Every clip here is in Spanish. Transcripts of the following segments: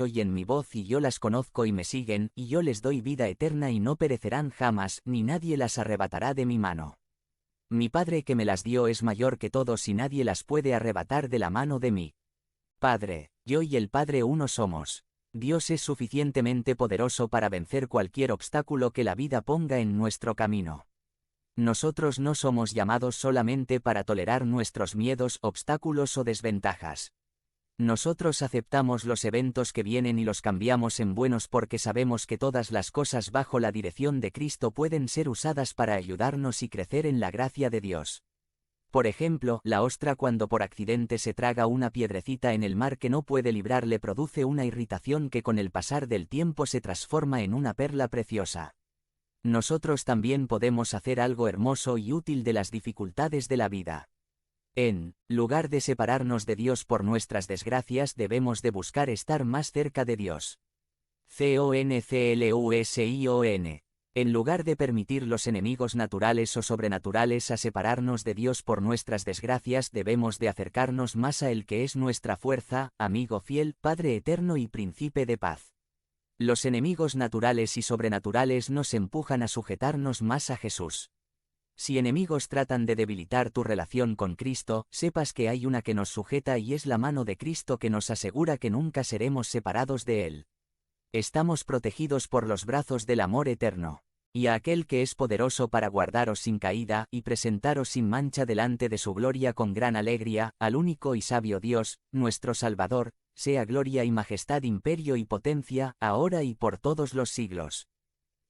Oyen mi voz y yo las conozco y me siguen, y yo les doy vida eterna y no perecerán jamás, ni nadie las arrebatará de mi mano. Mi Padre que me las dio es mayor que todos y nadie las puede arrebatar de la mano de mí. Padre, yo y el Padre uno somos. Dios es suficientemente poderoso para vencer cualquier obstáculo que la vida ponga en nuestro camino. Nosotros no somos llamados solamente para tolerar nuestros miedos, obstáculos o desventajas. Nosotros aceptamos los eventos que vienen y los cambiamos en buenos porque sabemos que todas las cosas bajo la dirección de Cristo pueden ser usadas para ayudarnos y crecer en la gracia de Dios. Por ejemplo, la ostra cuando por accidente se traga una piedrecita en el mar que no puede librar le produce una irritación que con el pasar del tiempo se transforma en una perla preciosa. Nosotros también podemos hacer algo hermoso y útil de las dificultades de la vida. En lugar de separarnos de Dios por nuestras desgracias, debemos de buscar estar más cerca de Dios. Conclusion. En lugar de permitir los enemigos naturales o sobrenaturales a separarnos de Dios por nuestras desgracias, debemos de acercarnos más a Él que es nuestra fuerza, amigo fiel, Padre eterno y Príncipe de paz. Los enemigos naturales y sobrenaturales nos empujan a sujetarnos más a Jesús. Si enemigos tratan de debilitar tu relación con Cristo, sepas que hay una que nos sujeta y es la mano de Cristo que nos asegura que nunca seremos separados de Él. Estamos protegidos por los brazos del amor eterno. Y a aquel que es poderoso para guardaros sin caída y presentaros sin mancha delante de su gloria con gran alegría, al único y sabio Dios, nuestro Salvador, sea gloria y majestad, imperio y potencia, ahora y por todos los siglos.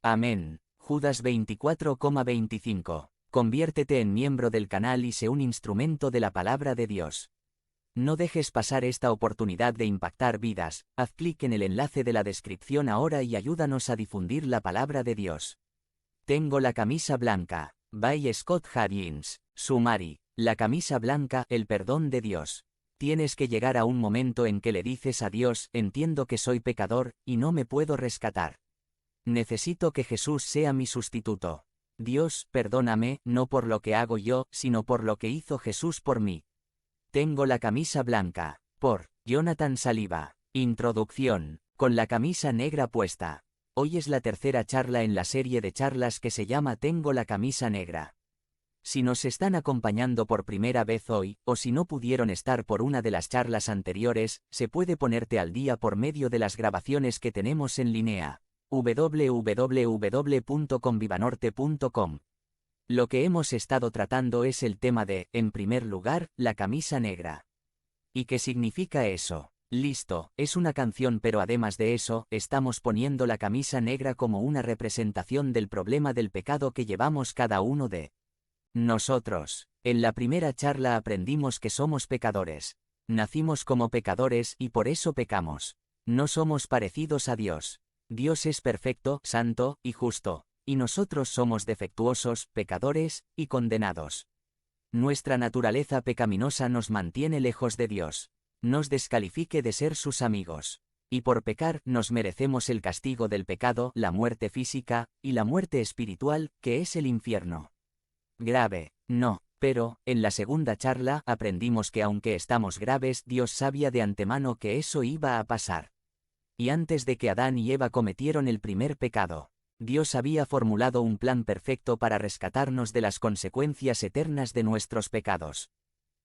Amén. Judas 24,25. Conviértete en miembro del canal y sé un instrumento de la palabra de Dios. No dejes pasar esta oportunidad de impactar vidas, haz clic en el enlace de la descripción ahora y ayúdanos a difundir la palabra de Dios. Tengo la camisa blanca. By Scott Higgins. Sumari. La camisa blanca, el perdón de Dios. Tienes que llegar a un momento en que le dices a Dios, entiendo que soy pecador, y no me puedo rescatar. Necesito que Jesús sea mi sustituto. Dios, perdóname, no por lo que hago yo, sino por lo que hizo Jesús por mí. Tengo la camisa blanca. Por Jonathan Saliba. Introducción. Con la camisa negra puesta. Hoy es la tercera charla en la serie de charlas que se llama Tengo la camisa negra. Si nos están acompañando por primera vez hoy, o si no pudieron estar por una de las charlas anteriores, se puede ponerte al día por medio de las grabaciones que tenemos en línea. www.convivanorte.com. Lo que hemos estado tratando es el tema de, en primer lugar, la camisa negra. ¿Y qué significa eso? Listo, es una canción, pero además de eso, estamos poniendo la camisa negra como una representación del problema del pecado que llevamos cada uno de nosotros. En la primera charla aprendimos que somos pecadores. Nacimos como pecadores y por eso pecamos. No somos parecidos a Dios. Dios es perfecto, santo y justo, y nosotros somos defectuosos, pecadores y condenados. Nuestra naturaleza pecaminosa nos mantiene lejos de Dios. Nos descalifique de ser sus amigos. Y por pecar nos merecemos el castigo del pecado, la muerte física, y la muerte espiritual, que es el infierno. Grave, no, pero, en la segunda charla aprendimos que aunque estamos graves, Dios sabía de antemano que eso iba a pasar. Y antes de que Adán y Eva cometieron el primer pecado, Dios había formulado un plan perfecto para rescatarnos de las consecuencias eternas de nuestros pecados.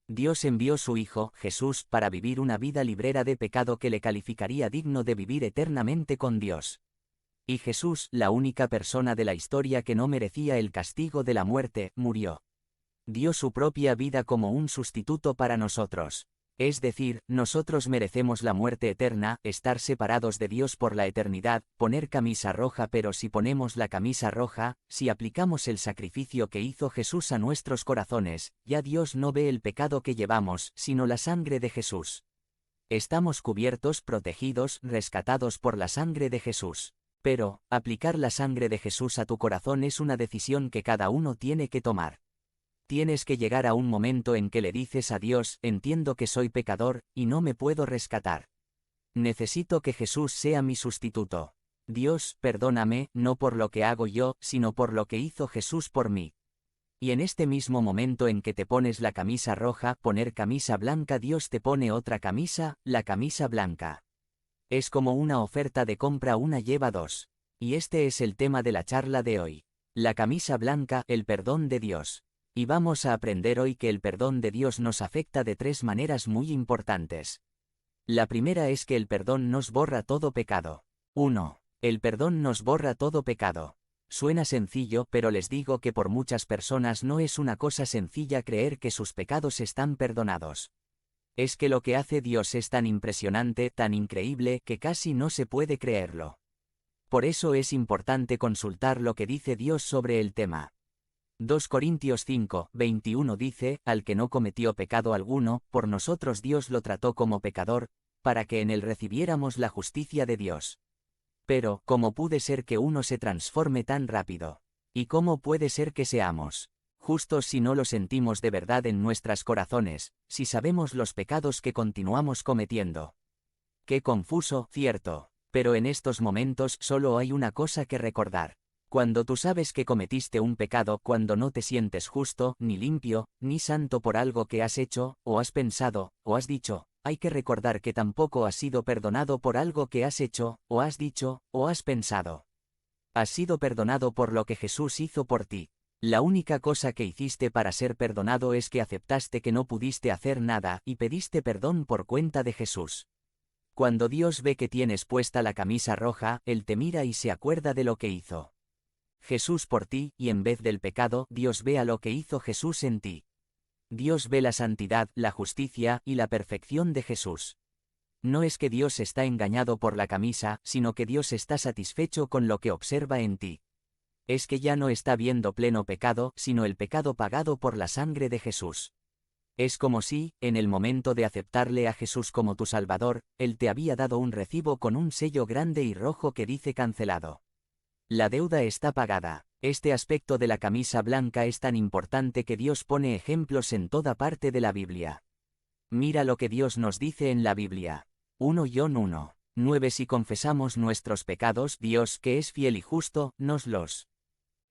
Dios envió su Hijo, Jesús, para vivir una vida librera de pecado que le calificaría digno de vivir eternamente con Dios. Y Jesús, la única persona de la historia que no merecía el castigo de la muerte, murió. Dio su propia vida como un sustituto para nosotros. Es decir, nosotros merecemos la muerte eterna, estar separados de Dios por la eternidad, poner camisa roja, pero si ponemos la camisa roja, si aplicamos el sacrificio que hizo Jesús a nuestros corazones, ya Dios no ve el pecado que llevamos, sino la sangre de Jesús. Estamos cubiertos, protegidos, rescatados por la sangre de Jesús. Pero, aplicar la sangre de Jesús a tu corazón es una decisión que cada uno tiene que tomar. Tienes que llegar a un momento en que le dices a Dios, entiendo que soy pecador, y no me puedo rescatar. Necesito que Jesús sea mi sustituto. Dios, perdóname, no por lo que hago yo, sino por lo que hizo Jesús por mí. Y en este mismo momento en que te pones la camisa roja, poner camisa blanca, Dios te pone otra camisa, la camisa blanca. Es como una oferta de compra, una lleva dos. Y este es el tema de la charla de hoy. La camisa blanca, el perdón de Dios. Y vamos a aprender hoy que el perdón de Dios nos afecta de tres maneras muy importantes. La primera es que el perdón nos borra todo pecado. 1. El perdón nos borra todo pecado. Suena sencillo, pero les digo que por muchas personas no es una cosa sencilla creer que sus pecados están perdonados. Es que lo que hace Dios es tan impresionante, tan increíble, que casi no se puede creerlo. Por eso es importante consultar lo que dice Dios sobre el tema. 2 Corintios 5, 21 dice, al que no cometió pecado alguno, por nosotros Dios lo trató como pecador, para que en él recibiéramos la justicia de Dios. Pero, ¿cómo puede ser que uno se transforme tan rápido? ¿Y cómo puede ser que seamos justos si no lo sentimos de verdad en nuestros corazones, si sabemos los pecados que continuamos cometiendo? Qué confuso, cierto, pero en estos momentos solo hay una cosa que recordar. Cuando tú sabes que cometiste un pecado, cuando no te sientes justo, ni limpio, ni santo por algo que has hecho, o has pensado, o has dicho, hay que recordar que tampoco has sido perdonado por algo que has hecho, o has dicho, o has pensado. Has sido perdonado por lo que Jesús hizo por ti. La única cosa que hiciste para ser perdonado es que aceptaste que no pudiste hacer nada y pediste perdón por cuenta de Jesús. Cuando Dios ve que tienes puesta la camisa roja, Él te mira y se acuerda de lo que hizo Jesús por ti, y en vez del pecado, Dios ve a lo que hizo Jesús en ti. Dios ve la santidad, la justicia y la perfección de Jesús. No es que Dios está engañado por la camisa, sino que Dios está satisfecho con lo que observa en ti. Es que ya no está viendo pleno pecado, sino el pecado pagado por la sangre de Jesús. Es como si, en el momento de aceptarle a Jesús como tu Salvador, Él te había dado un recibo con un sello grande y rojo que dice cancelado. La deuda está pagada. Este aspecto de la camisa blanca es tan importante que Dios pone ejemplos en toda parte de la Biblia. Mira lo que Dios nos dice en la Biblia. 1:9. Si confesamos nuestros pecados, Dios, que es fiel y justo, nos los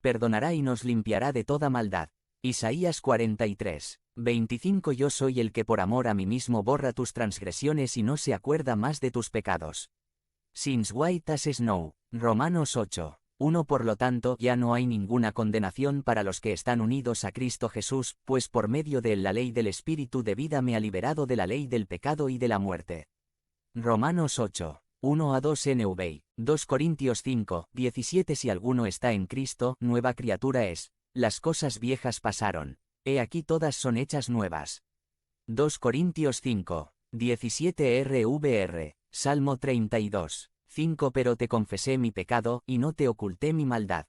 perdonará y nos limpiará de toda maldad. Isaías 43:25. Yo soy el que por amor a mí mismo borra tus transgresiones y no se acuerda más de tus pecados. Since white as snow. Romanos 8:1. Por lo tanto, ya no hay ninguna condenación para los que están unidos a Cristo Jesús, pues por medio de él la ley del Espíritu de vida me ha liberado de la ley del pecado y de la muerte. Romanos 8:1-2 NV. 2 Corintios 5:17. Si alguno está en Cristo, nueva criatura es. Las cosas viejas pasaron. He aquí todas son hechas nuevas. 2 Corintios 5:17 RVR. Salmo 32:5. Pero te confesé mi pecado, y no te oculté mi maldad.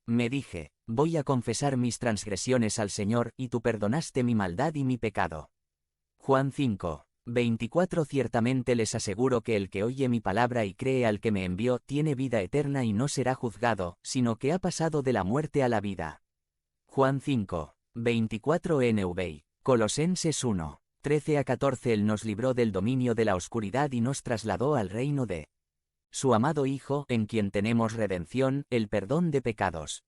Me dije, voy a confesar mis transgresiones al Señor, y tú perdonaste mi maldad y mi pecado. Juan 5:24. Ciertamente les aseguro que el que oye mi palabra y cree al que me envió, tiene vida eterna y no será juzgado, sino que ha pasado de la muerte a la vida. Juan 5:24 NV. Colosenses 1:13-14. Él nos libró del dominio de la oscuridad y nos trasladó al reino de su amado Hijo, en quien tenemos redención, el perdón de pecados.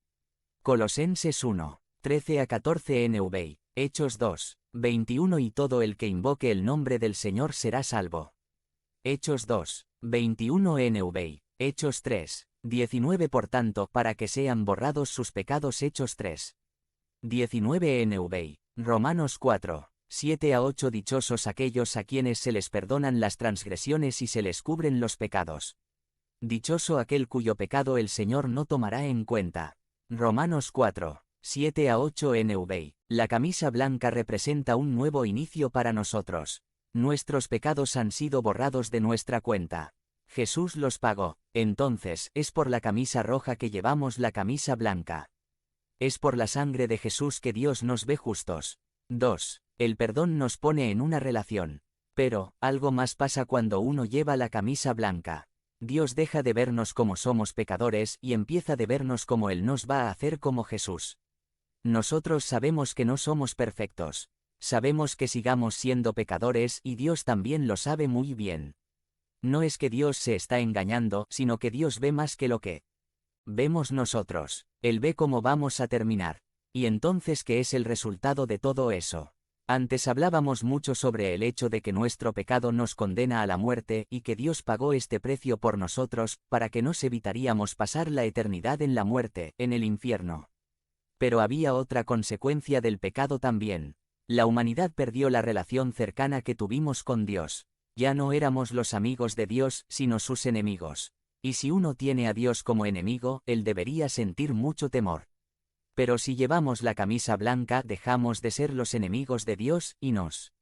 Colosenses 1:13-14 NV. Hechos 2:21. Y todo el que invoque el nombre del Señor será salvo. Hechos 2:21 NV. Hechos 3:19. Por tanto, para que sean borrados sus pecados. Hechos 3:19 NV. Romanos 4:7-8. Dichosos aquellos a quienes se les perdonan las transgresiones y se les cubren los pecados. Dichoso aquel cuyo pecado el Señor no tomará en cuenta. Romanos 4:7-8 NV. La camisa blanca representa un nuevo inicio para nosotros. Nuestros pecados han sido borrados de nuestra cuenta. Jesús los pagó. Entonces, es por la camisa roja que llevamos la camisa blanca. Es por la sangre de Jesús que Dios nos ve justos. 2. El perdón nos pone en una relación. Pero, algo más pasa cuando uno lleva la camisa blanca. Dios deja de vernos como somos pecadores y empieza de vernos como Él nos va a hacer como Jesús. Nosotros sabemos que no somos perfectos. Sabemos que sigamos siendo pecadores y Dios también lo sabe muy bien. No es que Dios se está engañando, sino que Dios ve más que lo que vemos nosotros. Él ve cómo vamos a terminar. Y entonces, ¿qué es el resultado de todo eso? Antes hablábamos mucho sobre el hecho de que nuestro pecado nos condena a la muerte y que Dios pagó este precio por nosotros, para que nos evitaríamos pasar la eternidad en la muerte, en el infierno. Pero había otra consecuencia del pecado también. La humanidad perdió la relación cercana que tuvimos con Dios. Ya no éramos los amigos de Dios, sino sus enemigos. Y si uno tiene a Dios como enemigo, él debería sentir mucho temor. Pero si llevamos la camisa blanca, dejamos de ser los enemigos de Dios y nos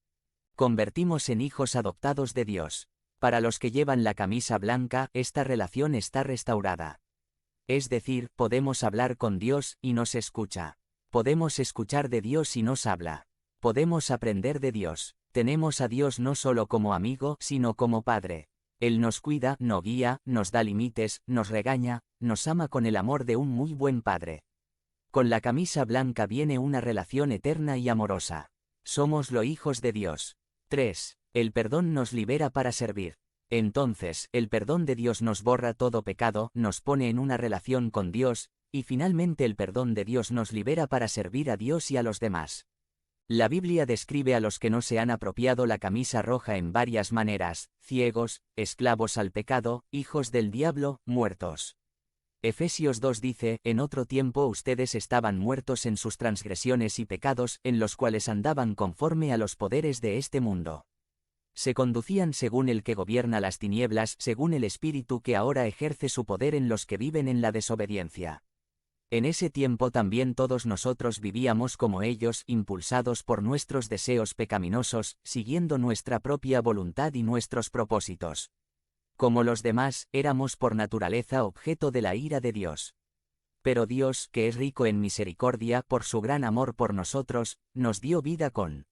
convertimos en hijos adoptados de Dios. Para los que llevan la camisa blanca, esta relación está restaurada. Es decir, podemos hablar con Dios y nos escucha. Podemos escuchar de Dios y nos habla. Podemos aprender de Dios. Tenemos a Dios no solo como amigo, sino como Padre. Él nos cuida, nos guía, nos da límites, nos regaña, nos ama con el amor de un muy buen Padre. Con la camisa blanca viene una relación eterna y amorosa. Somos los hijos de Dios. 3. El perdón nos libera para servir. Entonces, el perdón de Dios nos borra todo pecado, nos pone en una relación con Dios, y finalmente el perdón de Dios nos libera para servir a Dios y a los demás. La Biblia describe a los que no se han apropiado la camisa roja en varias maneras: ciegos, esclavos al pecado, hijos del diablo, muertos. Efesios 2 dice: en otro tiempo ustedes estaban muertos en sus transgresiones y pecados, en los cuales andaban conforme a los poderes de este mundo. Se conducían según el que gobierna las tinieblas, según el espíritu que ahora ejerce su poder en los que viven en la desobediencia. En ese tiempo también todos nosotros vivíamos como ellos, impulsados por nuestros deseos pecaminosos, siguiendo nuestra propia voluntad y nuestros propósitos. Como los demás, éramos por naturaleza objeto de la ira de Dios. Pero Dios, que es rico en misericordia, por su gran amor por nosotros, nos dio vida con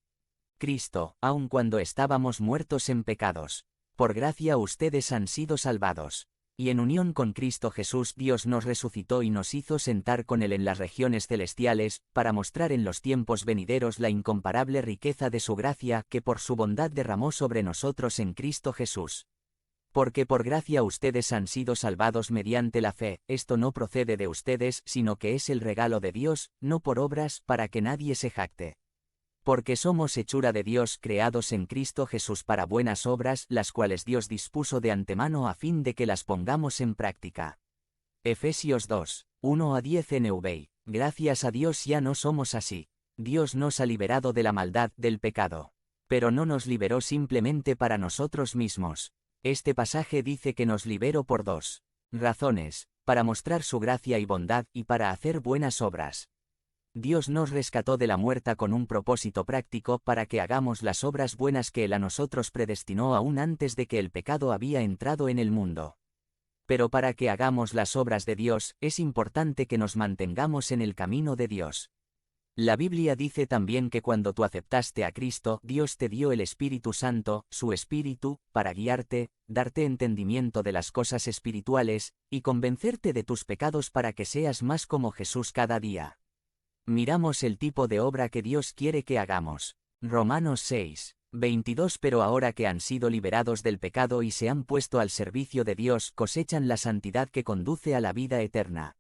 Cristo, aun cuando estábamos muertos en pecados. Por gracia ustedes han sido salvados. Y en unión con Cristo Jesús Dios nos resucitó y nos hizo sentar con Él en las regiones celestiales, para mostrar en los tiempos venideros la incomparable riqueza de su gracia que por su bondad derramó sobre nosotros en Cristo Jesús. Porque por gracia ustedes han sido salvados mediante la fe, esto no procede de ustedes, sino que es el regalo de Dios, no por obras, para que nadie se jacte. Porque somos hechura de Dios, creados en Cristo Jesús para buenas obras, las cuales Dios dispuso de antemano a fin de que las pongamos en práctica. Efesios 2, 1-10 NV. Gracias a Dios ya no somos así. Dios nos ha liberado de la maldad, del pecado. Pero no nos liberó simplemente para nosotros mismos. Este pasaje dice que nos liberó por dos razones: para mostrar su gracia y bondad, y para hacer buenas obras. Dios nos rescató de la muerte con un propósito práctico, para que hagamos las obras buenas que Él a nosotros predestinó aún antes de que el pecado había entrado en el mundo. Pero para que hagamos las obras de Dios, es importante que nos mantengamos en el camino de Dios. La Biblia dice también que cuando tú aceptaste a Cristo, Dios te dio el Espíritu Santo, su Espíritu, para guiarte, darte entendimiento de las cosas espirituales, y convencerte de tus pecados para que seas más como Jesús cada día. Miramos el tipo de obra que Dios quiere que hagamos. Romanos 6, 22. Pero ahora que han sido liberados del pecado y se han puesto al servicio de Dios, cosechan la santidad que conduce a la vida eterna.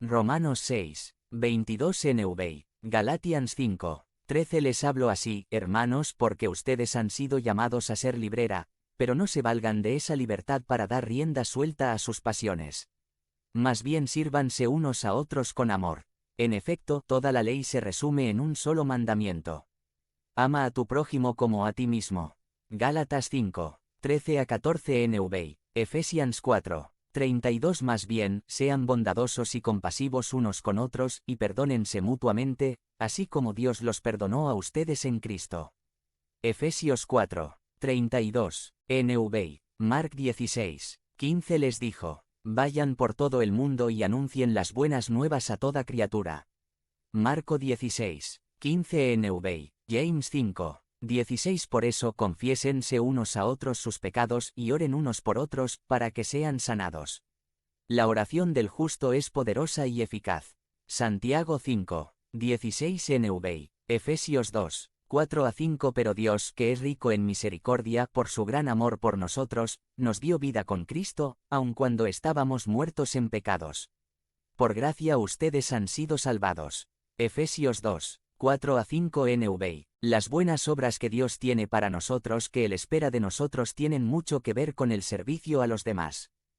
Romanos 6, 22 NV. Galatians 5, 13. Les hablo así, hermanos, porque ustedes han sido llamados a ser librera, pero no se valgan de esa libertad para dar rienda suelta a sus pasiones. Más bien sírvanse unos a otros con amor. En efecto, toda la ley se resume en un solo mandamiento: ama a tu prójimo como a ti mismo. Gálatas 5, 13-14 NV. Ephesians 4, 32. Más bien, sean bondadosos y compasivos unos con otros, y perdónense mutuamente, así como Dios los perdonó a ustedes en Cristo. Efesios 4, 32, NV. Mark 16, 15. Les dijo: vayan por todo el mundo y anuncien las buenas nuevas a toda criatura. Marco 16, 15 NV. James 5, 16. Por eso confiésense unos a otros sus pecados y oren unos por otros, para que sean sanados. La oración del justo es poderosa y eficaz. Santiago 5, 16 NV. Efesios 2, 4-5. Pero Dios, que es rico en misericordia, por su gran amor por nosotros, nos dio vida con Cristo, aun cuando estábamos muertos en pecados. Por gracia ustedes han sido salvados. Efesios 2, 4 a 5 NVI. Las buenas obras que Dios tiene para nosotros que Él espera de nosotros tienen mucho que ver con el servicio a los demás.